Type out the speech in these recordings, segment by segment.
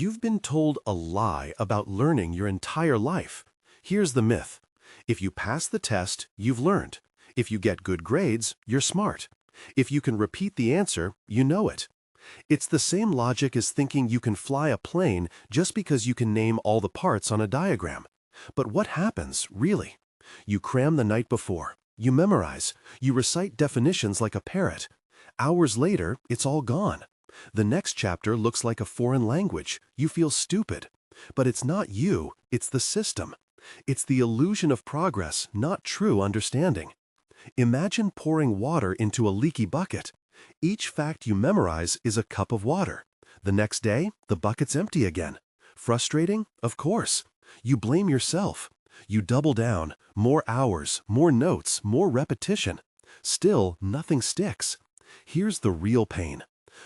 You've been told a lie about learning your entire life. Here's the myth. If you pass the test, you've learned. If you get good grades, you're smart. If you can repeat the answer, you know it. It's the same logic as thinking you can fly a plane just because you can name all the parts on a diagram. But what happens, really? You cram the night before. You memorize. You recite definitions like a parrot. Hours later, it's all gone. The next chapter looks like a foreign language. You feel stupid. But it's not you, it's the system. It's the illusion of progress, not true understanding. Imagine pouring water into a leaky bucket. Each fact you memorize is a cup of water. The next day, the bucket's empty again. Frustrating? Of course. You blame yourself. You double down. More hours, more notes, more repetition. Still, nothing sticks. Here's the real pain.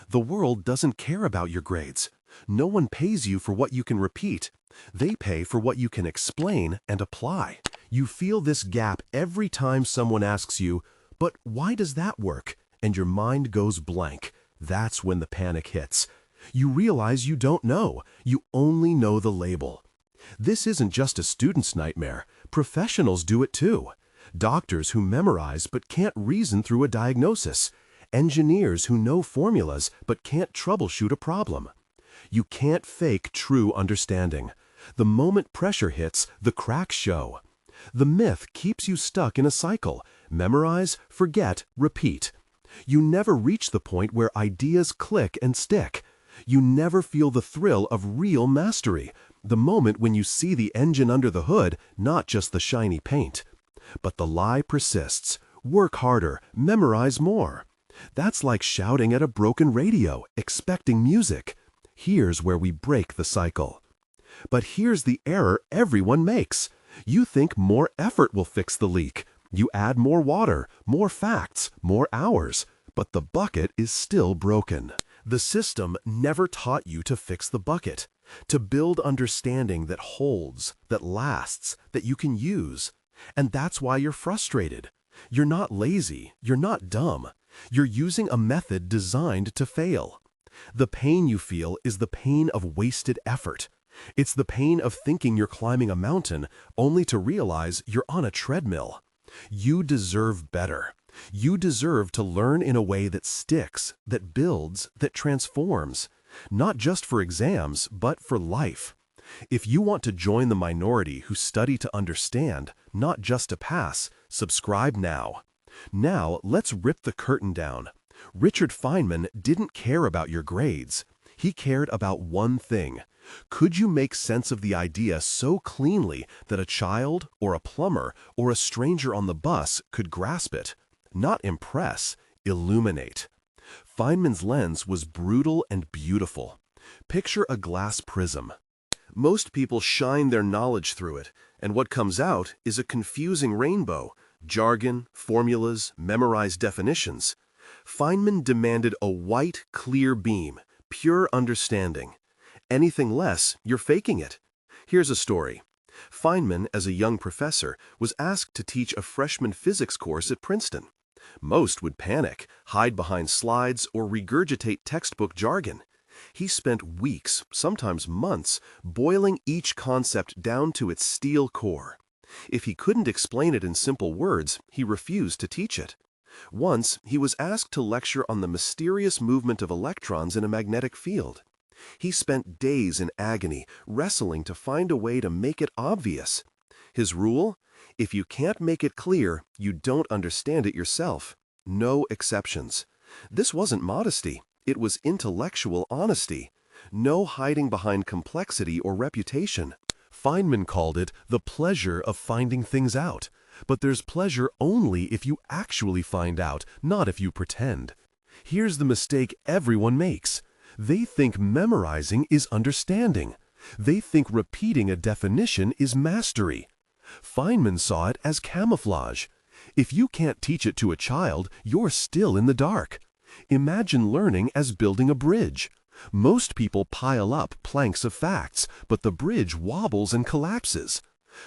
The world doesn't care about your grades. No one pays you for what you can repeat. They pay for what you can explain and apply. You feel this gap every time someone asks you, "But why does that work?" And your mind goes blank. That's when the panic hits. You realize you don't know. You only know the label. This isn't just a student's nightmare. Professionals do it too. Doctors who memorize but can't reason through a diagnosis. Engineers who know formulas but can't troubleshoot a problem. You can't fake true understanding. The moment pressure hits, the cracks show. The myth keeps you stuck in a cycle. Memorize, forget, repeat. You never reach the point where ideas click and stick. You never feel the thrill of real mastery, the moment when you see the engine under the hood, not just the shiny paint. But the lie persists. Work harder, memorize more. That's like shouting at a broken radio, expecting music. Here's where we break the cycle. But here's the error everyone makes. You think more effort will fix the leak. You add more water, more facts, more hours, but the bucket is still broken. The system never taught you to fix the bucket, to build understanding that holds, that lasts, that you can use. And that's why you're frustrated. You're not lazy, you're not dumb. You're using a method designed to fail. The pain you feel is the pain of wasted effort. It's the pain of thinking you're climbing a mountain only to realize you're on a treadmill. You deserve better. You deserve to learn in a way that sticks, that builds, that transforms. Not just for exams, but for life. If you want to join the minority who study to understand, not just to pass, subscribe now. Now, let's rip the curtain down. Richard Feynman didn't care about your grades. He cared about one thing. Could you make sense of the idea so cleanly that a child, or a plumber, or a stranger on the bus could grasp it? Not impress, illuminate. Feynman's lens was brutal and beautiful. Picture a glass prism. Most people shine their knowledge through it, and what comes out is a confusing rainbow. Jargon, formulas, memorized definitions. Feynman demanded a white, clear beam, pure understanding. Anything less, you're faking it. Here's a story. Feynman, as a young professor, was asked to teach a freshman physics course at Princeton. Most would panic, hide behind slides, or regurgitate textbook jargon. He spent weeks, sometimes months, boiling each concept down to its steel core. If he couldn't explain it in simple words, he refused to teach it. Once, he was asked to lecture on the mysterious movement of electrons in a magnetic field. He spent days in agony, wrestling to find a way to make it obvious. His rule? If you can't make it clear, you don't understand it yourself. No exceptions. This wasn't modesty. It was intellectual honesty. No hiding behind complexity or reputation. Feynman called it the pleasure of finding things out. But there's pleasure only if you actually find out, not if you pretend. Here's the mistake everyone makes. They think memorizing is understanding. They think repeating a definition is mastery. Feynman saw it as camouflage. If you can't teach it to a child, you're still in the dark. Imagine learning as building a bridge. Most people pile up planks of facts, but the bridge wobbles and collapses.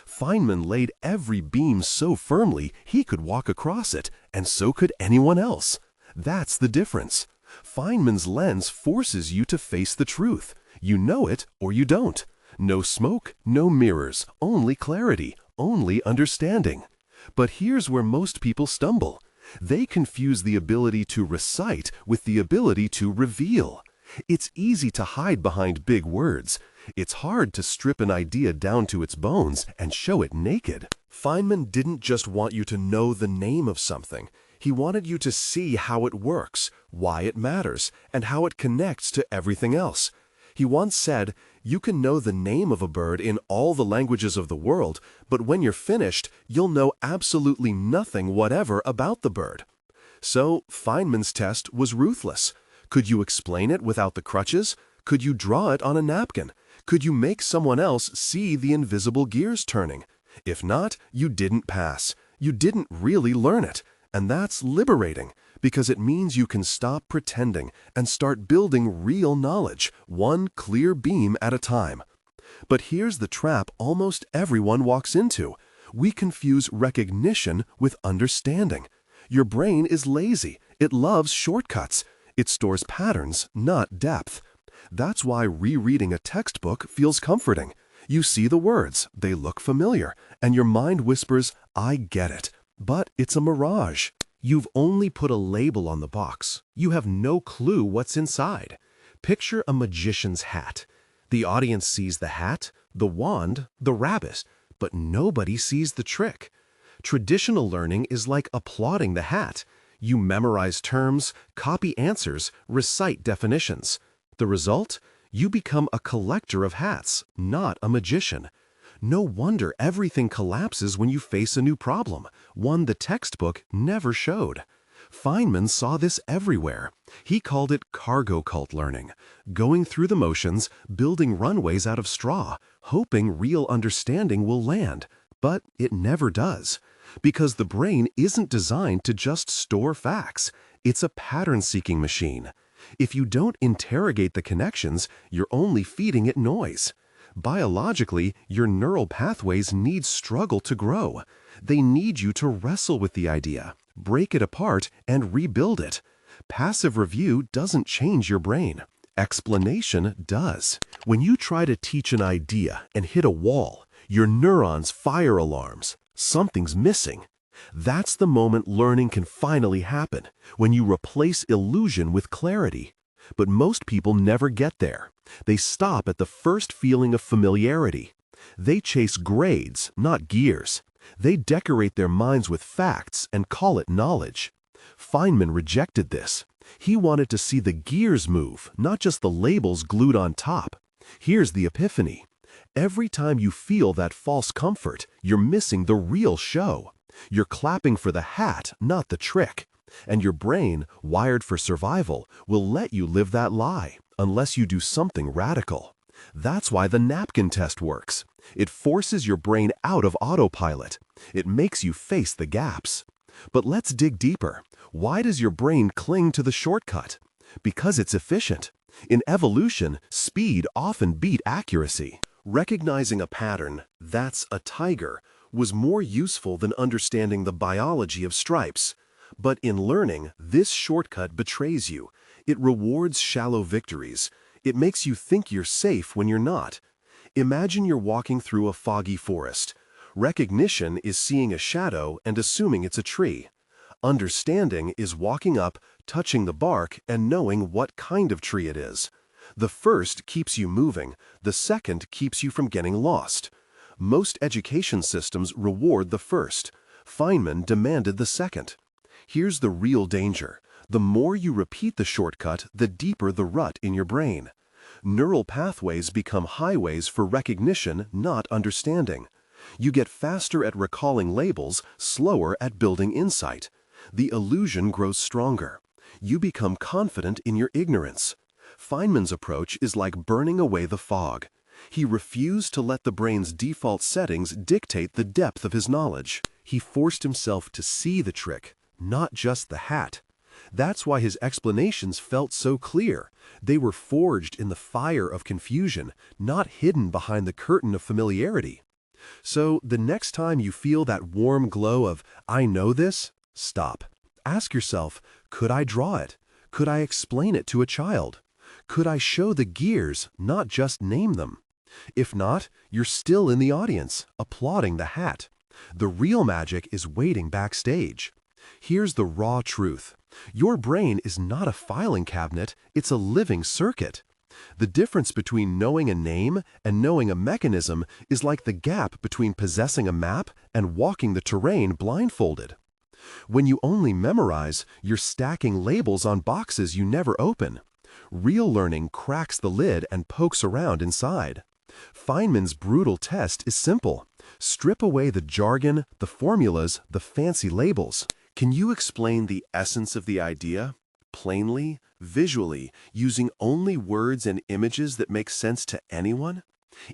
Feynman laid every beam so firmly he could walk across it, and so could anyone else. That's the difference. Feynman's lens forces you to face the truth. You know it or you don't. No smoke, no mirrors, only clarity, only understanding. But here's where most people stumble. They confuse the ability to recite with the ability to reveal. It's easy to hide behind big words. It's hard to strip an idea down to its bones and show it naked. Feynman didn't just want you to know the name of something. He wanted you to see how it works, why it matters, and how it connects to everything else. He once said, "You can know the name of a bird in all the languages of the world, but when you're finished, you'll know absolutely nothing whatever about the bird." So Feynman's test was ruthless. Could you explain it without the crutches? Could you draw it on a napkin? Could you make someone else see the invisible gears turning? If not, you didn't pass. You didn't really learn it. And that's liberating, because it means you can stop pretending and start building real knowledge, one clear beam at a time. But here's the trap almost everyone walks into. We confuse recognition with understanding. Your brain is lazy. It loves shortcuts. It stores patterns, not depth. That's why rereading a textbook feels comforting. You see the words, they look familiar, and your mind whispers, "I get it." But it's a mirage. You've only put a label on the box. You have no clue what's inside. Picture a magician's hat. The audience sees the hat, the wand, the rabbit, but nobody sees the trick. Traditional learning is like applauding the hat. You memorize terms, copy answers, recite definitions. The result? You become a collector of hats, not a magician. No wonder everything collapses when you face a new problem, one the textbook never showed. Feynman saw this everywhere. He called it cargo cult learning, going through the motions, building runways out of straw, hoping real understanding will land. But it never does. Because the brain isn't designed to just store facts. It's a pattern-seeking machine. If you don't interrogate the connections, you're only feeding it noise. Biologically, your neural pathways need struggle to grow. They need you to wrestle with the idea, break it apart, and rebuild it. Passive review doesn't change your brain. Explanation does. When you try to teach an idea and hit a wall, your neurons fire alarms. Something's missing. That's the moment learning can finally happen, when you replace illusion with clarity. But most people never get there. They stop at the first feeling of familiarity. They chase grades, not gears. They decorate their minds with facts and call it knowledge. Feynman rejected this. He wanted to see the gears move, not just the labels glued on top. Here's the epiphany. Every time you feel that false comfort, you're missing the real show. You're clapping for the hat, not the trick. And your brain, wired for survival, will let you live that lie, unless you do something radical. That's why the napkin test works. It forces your brain out of autopilot. It makes you face the gaps. But let's dig deeper. Why does your brain cling to the shortcut? Because it's efficient. In evolution, speed often beat accuracy. Recognizing a pattern, "that's a tiger," was more useful than understanding the biology of stripes. But in learning, this shortcut betrays you. It rewards shallow victories. It makes you think you're safe when you're not. Imagine you're walking through a foggy forest. Recognition is seeing a shadow and assuming it's a tree. Understanding is walking up, touching the bark, and knowing what kind of tree it is. The first keeps you moving. The second keeps you from getting lost. Most education systems reward the first. Feynman demanded the second. Here's the real danger. The more you repeat the shortcut, the deeper the rut in your brain. Neural pathways become highways for recognition, not understanding. You get faster at recalling labels, slower at building insight. The illusion grows stronger. You become confident in your ignorance. Feynman's approach is like burning away the fog. He refused to let the brain's default settings dictate the depth of his knowledge. He forced himself to see the trick, not just the hat. That's why his explanations felt so clear. They were forged in the fire of confusion, not hidden behind the curtain of familiarity. So the next time you feel that warm glow of, "I know this," stop. Ask yourself, could I draw it? Could I explain it to a child? Could I show the gears, not just name them? If not, you're still in the audience, applauding the hat. The real magic is waiting backstage. Here's the raw truth. Your brain is not a filing cabinet, it's a living circuit. The difference between knowing a name and knowing a mechanism is like the gap between possessing a map and walking the terrain blindfolded. When you only memorize, you're stacking labels on boxes you never open. Real learning cracks the lid and pokes around inside. Feynman's brutal test is simple. Strip away the jargon, the formulas, the fancy labels. Can you explain the essence of the idea? Plainly, visually, using only words and images that make sense to anyone?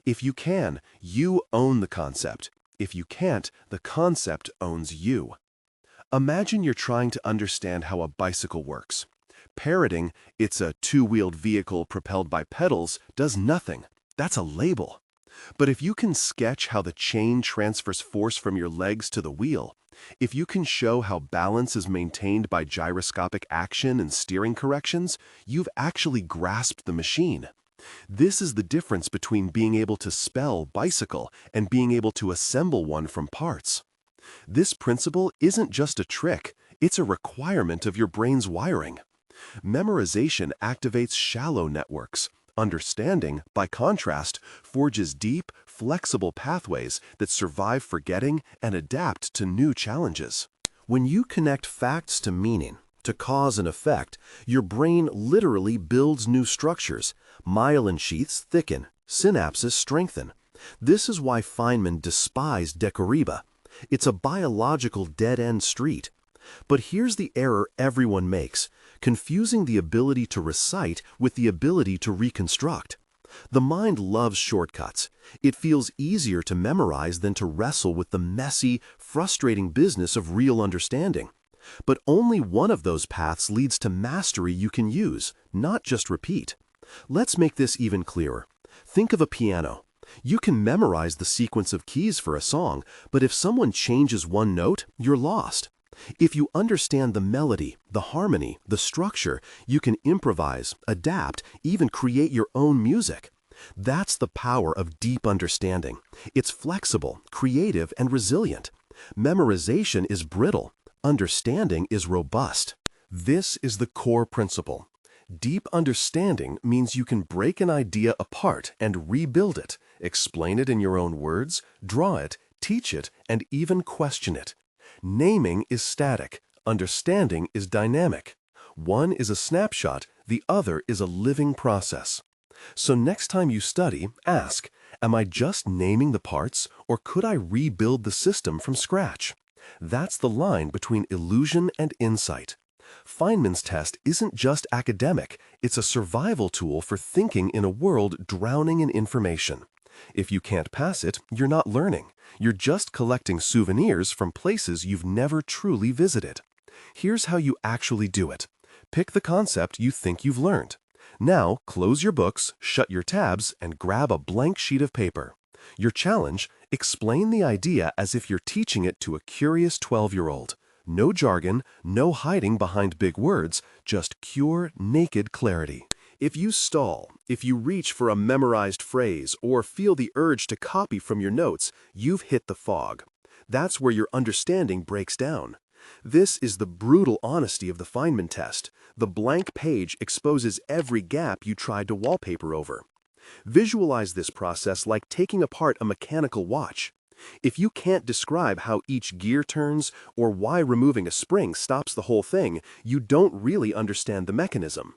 If you can, you own the concept. If you can't, the concept owns you. Imagine you're trying to understand how a bicycle works. Parroting, "It's a two-wheeled vehicle propelled by pedals," does nothing. That's a label. But if you can sketch how the chain transfers force from your legs to the wheel, if you can show how balance is maintained by gyroscopic action and steering corrections, you've actually grasped the machine. This is the difference between being able to spell bicycle and being able to assemble one from parts. This principle isn't just a trick, it's a requirement of your brain's wiring. Memorization activates shallow networks. Understanding, by contrast, forges deep, flexible pathways that survive forgetting and adapt to new challenges. When you connect facts to meaning, to cause and effect, your brain literally builds new structures. Myelin sheaths thicken, synapses strengthen. This is why Feynman despised Decoriba. It's a biological dead-end street. But here's the error everyone makes, confusing the ability to recite with the ability to reconstruct. The mind loves shortcuts. It feels easier to memorize than to wrestle with the messy, frustrating business of real understanding. But only one of those paths leads to mastery you can use, not just repeat. Let's make this even clearer. Think of a piano. You can memorize the sequence of keys for a song, but if someone changes one note, you're lost. If you understand the melody, the harmony, the structure, you can improvise, adapt, even create your own music. That's the power of deep understanding. It's flexible, creative, and resilient. Memorization is brittle. Understanding is robust. This is the core principle. Deep understanding means you can break an idea apart and rebuild it, explain it in your own words, draw it, teach it, and even question it. Naming is static. Understanding is dynamic. One is a snapshot, the other is a living process. So next time you study, ask, am I just naming the parts, or could I rebuild the system from scratch? That's the line between illusion and insight. Feynman's test isn't just academic, it's a survival tool for thinking in a world drowning in information. If you can't pass it, you're not learning. You're just collecting souvenirs from places you've never truly visited. Here's how you actually do it. Pick the concept you think you've learned. Now, close your books, shut your tabs, and grab a blank sheet of paper. Your challenge: explain the idea as if you're teaching it to a curious 12-year-old. No jargon, no hiding behind big words, just pure, naked clarity. If you stall, if you reach for a memorized phrase or feel the urge to copy from your notes, you've hit the fog. That's where your understanding breaks down. This is the brutal honesty of the Feynman test. The blank page exposes every gap you tried to wallpaper over. Visualize this process like taking apart a mechanical watch. If you can't describe how each gear turns or why removing a spring stops the whole thing, you don't really understand the mechanism.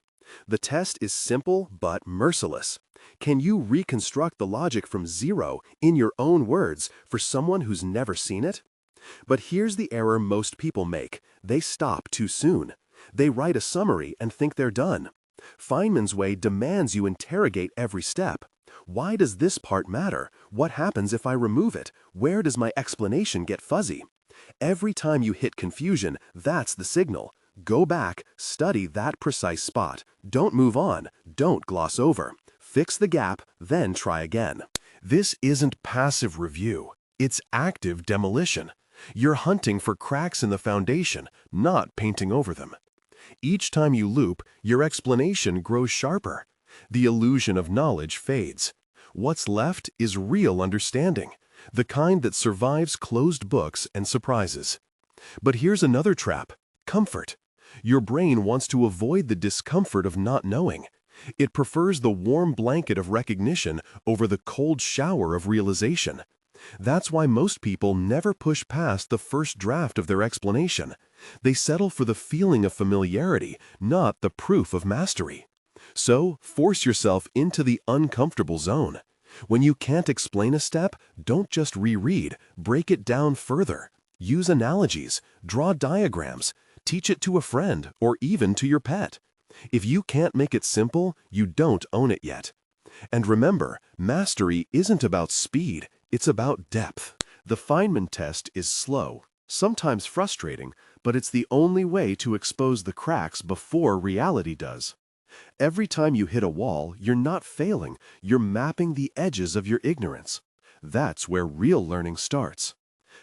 The test is simple but merciless. Can you reconstruct the logic from zero, in your own words, for someone who's never seen it? But here's the error most people make. They stop too soon. They write a summary and think they're done. Feynman's way demands you interrogate every step. Why does this part matter? What happens if I remove it? Where does my explanation get fuzzy? Every time you hit confusion, that's the signal. Go back, study that precise spot. Don't move on. Don't gloss over. Fix the gap, then try again. This isn't passive review. It's active demolition. You're hunting for cracks in the foundation, not painting over them. Each time you loop, your explanation grows sharper. The illusion of knowledge fades. What's left is real understanding, the kind that survives closed books and surprises. But here's another trap: comfort. Your brain wants to avoid the discomfort of not knowing. It prefers the warm blanket of recognition over the cold shower of realization. That's why most people never push past the first draft of their explanation. They settle for the feeling of familiarity, not the proof of mastery. So, force yourself into the uncomfortable zone. When you can't explain a step, don't just reread, break it down further. Use analogies, draw diagrams, teach it to a friend, or even to your pet. If you can't make it simple, you don't own it yet. And remember, mastery isn't about speed, it's about depth. The Feynman test is slow, sometimes frustrating, but it's the only way to expose the cracks before reality does. Every time you hit a wall, you're not failing, you're mapping the edges of your ignorance. That's where real learning starts.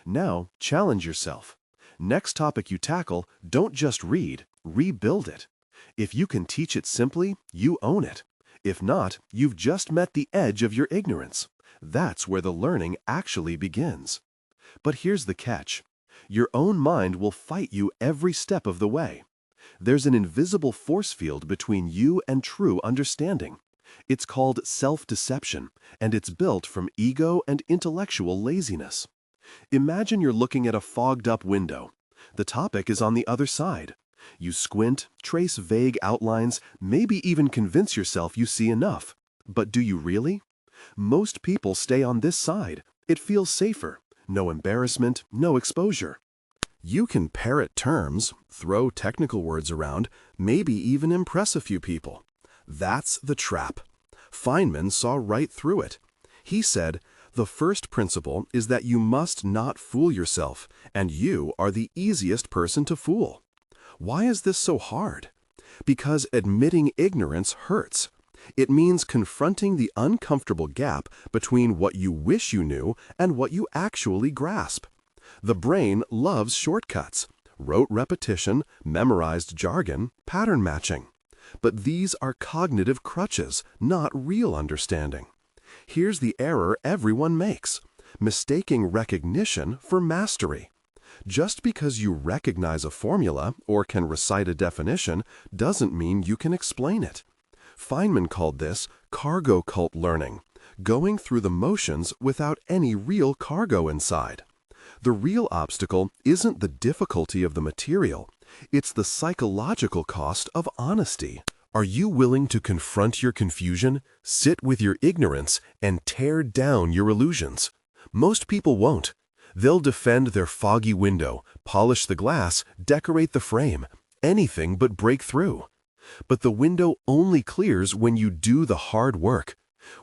Now, challenge yourself. Next topic you tackle, don't just read, rebuild it. If you can teach it simply, you own it. If not, you've just met the edge of your ignorance. That's where the learning actually begins. But here's the catch. Your own mind will fight you every step of the way. There's an invisible force field between you and true understanding. It's called self-deception, and it's built from ego and intellectual laziness. Imagine you're looking at a fogged-up window. The topic is on the other side. You squint, trace vague outlines, maybe even convince yourself you see enough. But do you really? Most people stay on this side. It feels safer. No embarrassment, no exposure. You can parrot terms, throw technical words around, maybe even impress a few people. That's the trap. Feynman saw right through it. He said, "The first principle is that you must not fool yourself, and you are the easiest person to fool." Why is this so hard? Because admitting ignorance hurts. It means confronting the uncomfortable gap between what you wish you knew and what you actually grasp. The brain loves shortcuts: rote repetition, memorized jargon, pattern matching. But these are cognitive crutches, not real understanding. Here's the error everyone makes: mistaking recognition for mastery. Just because you recognize a formula or can recite a definition doesn't mean you can explain it. Feynman called this cargo cult learning, going through the motions without any real cargo inside. The real obstacle isn't the difficulty of the material, it's the psychological cost of honesty. Are you willing to confront your confusion, sit with your ignorance, and tear down your illusions? Most people won't. They'll defend their foggy window, polish the glass, decorate the frame, anything but break through. But the window only clears when you do the hard work.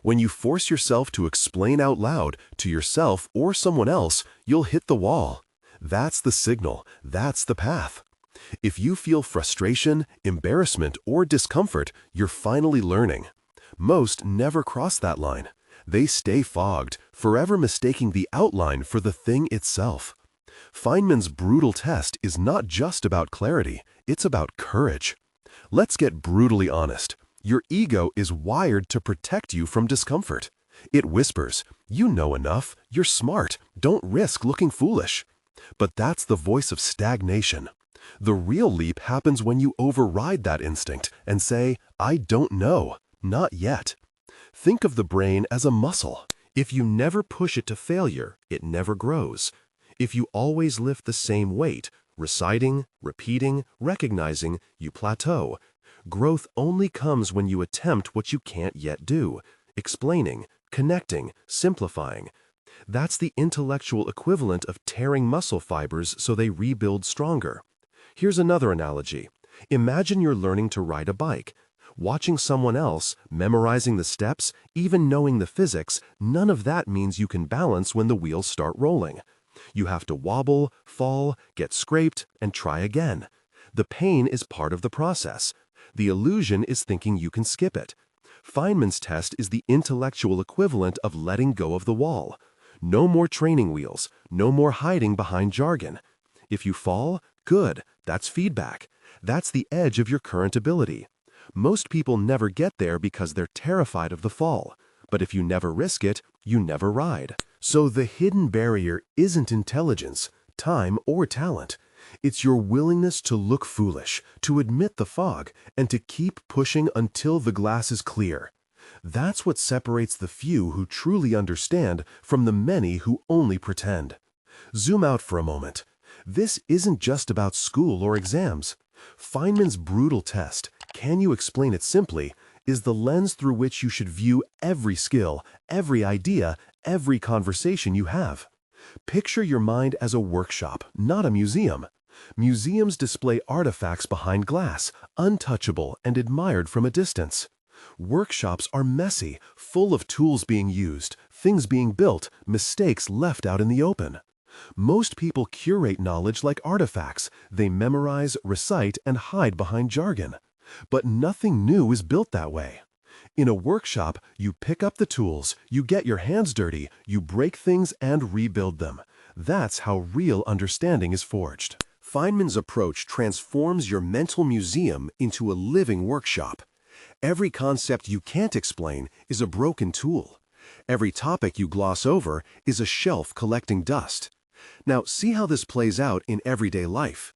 When you force yourself to explain out loud, to yourself or someone else, you'll hit the wall. That's the signal, that's the path. If you feel frustration, embarrassment, or discomfort, you're finally learning. Most never cross that line. They stay fogged, forever mistaking the outline for the thing itself. Feynman's brutal test is not just about clarity, it's about courage. Let's get brutally honest. Your ego is wired to protect you from discomfort. It whispers, "You know enough, you're smart, don't risk looking foolish." But that's the voice of stagnation. The real leap happens when you override that instinct and say, "I don't know, not yet." Think of the brain as a muscle. If you never push it to failure, it never grows. If you always lift the same weight, reciting, repeating, recognizing, you plateau. Growth only comes when you attempt what you can't yet do: explaining, connecting, simplifying. That's the intellectual equivalent of tearing muscle fibers so they rebuild stronger. Here's another analogy. Imagine you're learning to ride a bike. Watching someone else, memorizing the steps, even knowing the physics, none of that means you can balance when the wheels start rolling. You have to wobble, fall, get scraped, and try again. The pain is part of the process. The illusion is thinking you can skip it. Feynman's test is the intellectual equivalent of letting go of the wall. No more training wheels, no more hiding behind jargon. If you fall, good, that's feedback. That's the edge of your current ability. Most people never get there because they're terrified of the fall. But if you never risk it, you never ride. So the hidden barrier isn't intelligence, time, or talent. It's your willingness to look foolish, to admit the fog, and to keep pushing until the glass is clear. That's what separates the few who truly understand from the many who only pretend. Zoom out for a moment. This isn't just about school or exams. Feynman's brutal test, can you explain it simply, is the lens through which you should view every skill, every idea, every conversation you have. Picture your mind as a workshop, not a museum. Museums display artifacts behind glass, untouchable and admired from a distance. Workshops are messy, full of tools being used, things being built, mistakes left out in the open. Most people curate knowledge like artifacts. They memorize, recite, and hide behind jargon. But nothing new is built that way. In a workshop, you pick up the tools, you get your hands dirty, you break things and rebuild them. That's how real understanding is forged. Feynman's approach transforms your mental museum into a living workshop. Every concept you can't explain is a broken tool. Every topic you gloss over is a shelf collecting dust. Now, see how this plays out in everyday life.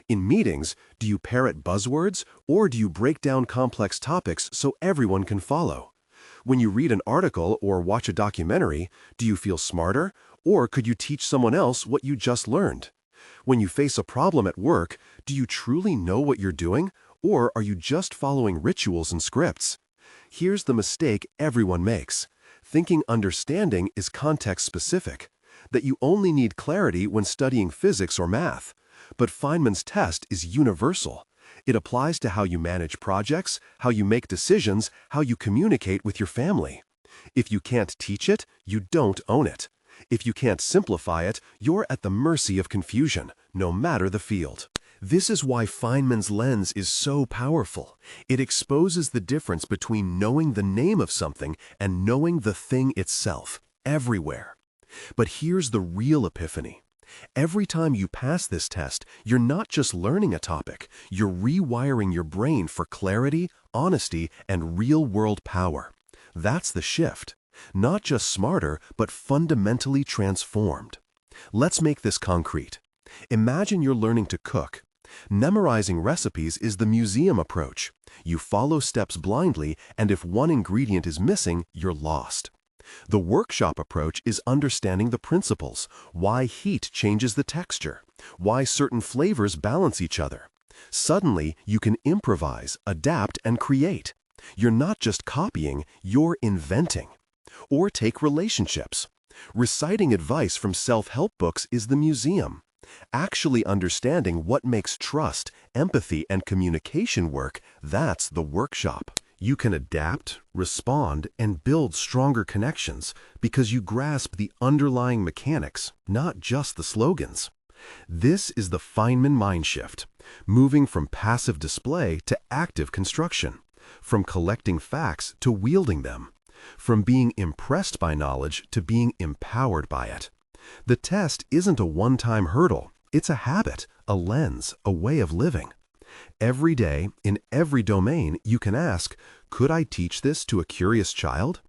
In meetings, do you parrot buzzwords or do you break down complex topics so everyone can follow? When you read an article or watch a documentary, do you feel smarter or could you teach someone else what you just learned? When you face a problem at work, do you truly know what you're doing or are you just following rituals and scripts? Here's the mistake everyone makes. Thinking understanding is context-specific, that you only need clarity when studying physics or math. But Feynman's test is universal. It applies to how you manage projects, how you make decisions, how you communicate with your family. If you can't teach it, you don't own it. If you can't simplify it, you're at the mercy of confusion, no matter the field. This is why Feynman's lens is so powerful. It exposes the difference between knowing the name of something and knowing the thing itself, everywhere. But here's the real epiphany. Every time you pass this test, you're not just learning a topic, you're rewiring your brain for clarity, honesty, and real-world power. That's the shift. Not just smarter, but fundamentally transformed. Let's make this concrete. Imagine you're learning to cook. Memorizing recipes is the museum approach. You follow steps blindly, and if one ingredient is missing, you're lost. The workshop approach is understanding the principles, why heat changes the texture, why certain flavors balance each other. Suddenly, you can improvise, adapt, and create. You're not just copying, you're inventing. Or take relationships. Reciting advice from self-help books is the museum. Actually understanding what makes trust, empathy, and communication work, that's the workshop. You can adapt, respond, and build stronger connections because you grasp the underlying mechanics, not just the slogans. This is the Feynman mind shift, moving from passive display to active construction, from collecting facts to wielding them, from being impressed by knowledge to being empowered by it. The test isn't a one-time hurdle, it's a habit, a lens, a way of living. Every day, in every domain, you can ask, could I teach this to a curious child?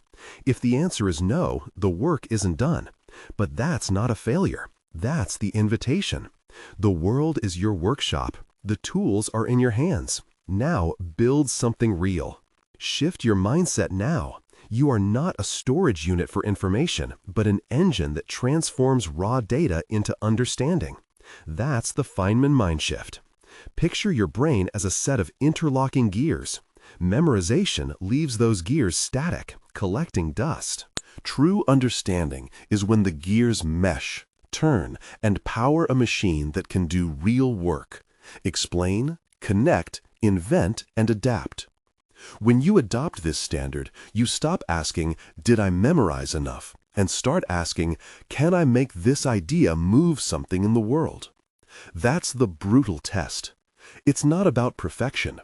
If the answer is no, the work isn't done. But that's not a failure. That's the invitation. The world is your workshop. The tools are in your hands. Now, build something real. Shift your mindset now. You are not a storage unit for information, but an engine that transforms raw data into understanding. That's the Feynman mind shift. Picture your brain as a set of interlocking gears. Memorization leaves those gears static, collecting dust. True understanding is when the gears mesh, turn, and power a machine that can do real work. Explain, connect, invent, and adapt. When you adopt this standard, you stop asking, did I memorize enough? And start asking, can I make this idea move something in the world? That's the brutal test. It's not about perfection.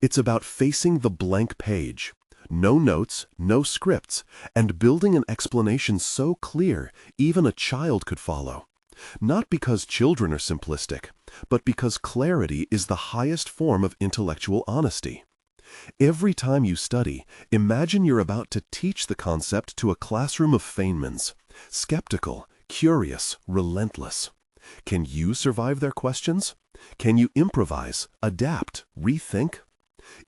It's about facing the blank page. No notes, no scripts, and building an explanation so clear even a child could follow. Not because children are simplistic, but because clarity is the highest form of intellectual honesty. Every time you study, imagine you're about to teach the concept to a classroom of Feynmans. Skeptical, curious, relentless. Can you survive their questions? Can you improvise, adapt, rethink?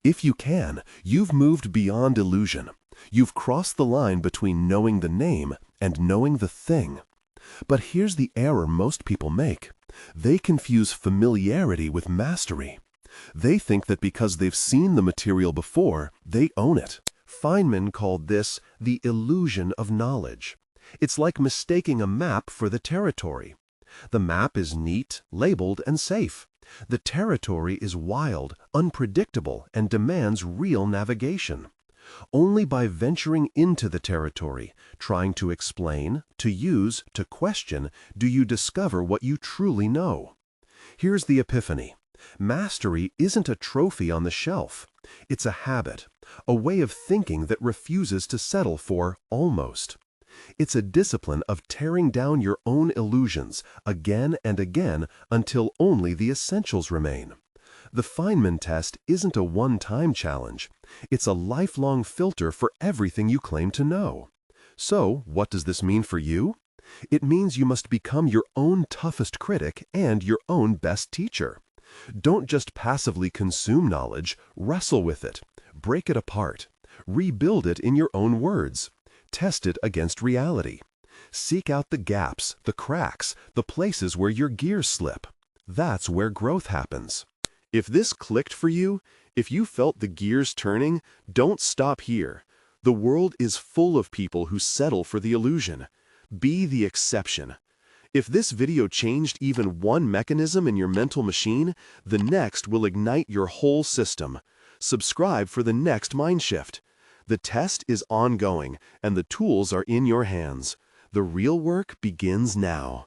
If you can, you've moved beyond illusion. You've crossed the line between knowing the name and knowing the thing. But here's the error most people make. They confuse familiarity with mastery. They think that because they've seen the material before, they own it. Feynman called this the illusion of knowledge. It's like mistaking a map for the territory. The map is neat, labeled, and safe. The territory is wild, unpredictable, and demands real navigation. Only by venturing into the territory, trying to explain, to use, to question, do you discover what you truly know. Here's the epiphany. Mastery isn't a trophy on the shelf. It's a habit, a way of thinking that refuses to settle for almost. It's a discipline of tearing down your own illusions again and again until only the essentials remain. The Feynman test isn't a one-time challenge. It's a lifelong filter for everything you claim to know. So, what does this mean for you? It means you must become your own toughest critic and your own best teacher. Don't just passively consume knowledge, wrestle with it, break it apart, rebuild it in your own words, test it against reality. Seek out the gaps, the cracks, the places where your gears slip. That's where growth happens. If this clicked for you, if you felt the gears turning, don't stop here. The world is full of people who settle for the illusion. Be the exception. If this video changed even one mechanism in your mental machine, the next will ignite your whole system. Subscribe for the next mind shift. The test is ongoing, and the tools are in your hands. The real work begins now.